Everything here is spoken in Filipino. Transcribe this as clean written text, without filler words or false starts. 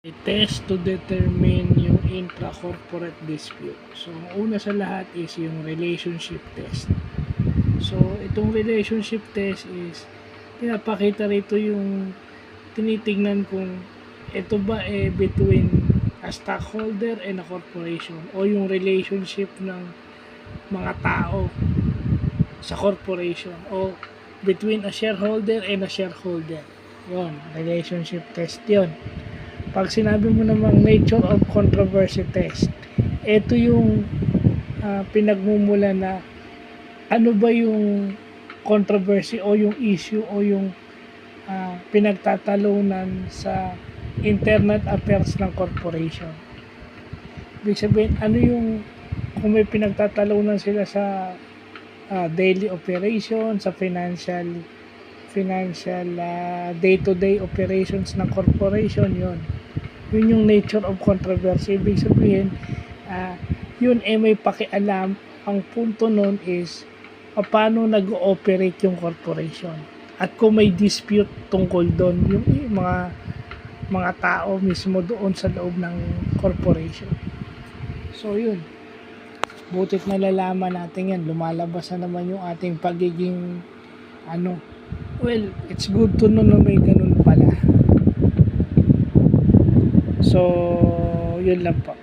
A test to determine yung intra-corporate dispute. So, ang una sa lahat is yung relationship test. So, itong relationship test is pinapakita rito yung tinitingnan kung ito ba between a stockholder and a corporation o yung relationship ng mga tao sa corporation o between a shareholder and a shareholder. Yon, relationship test yon. Pag sinabi mo namang nature of controversy test, ito yung pinagmumula na ano ba yung controversy o yung issue o yung pinagtatalunan sa internal affairs ng corporation. Ibig sabihin, ano yung kung may pinagtatalunan sila sa daily operation, sa financial day-to-day operations ng corporation, yun yung nature of controversy. Ibig sabihin, yun may pakialam. Ang punto nun is paano nag-ooperate yung corporation at kung may dispute tungkol doon yung mga tao mismo doon sa loob ng corporation. So yun, butit nalalaman natin yan, lumalabas na naman yung ating pagiging well, it's good to know na may ganun pala. So, yun lang po.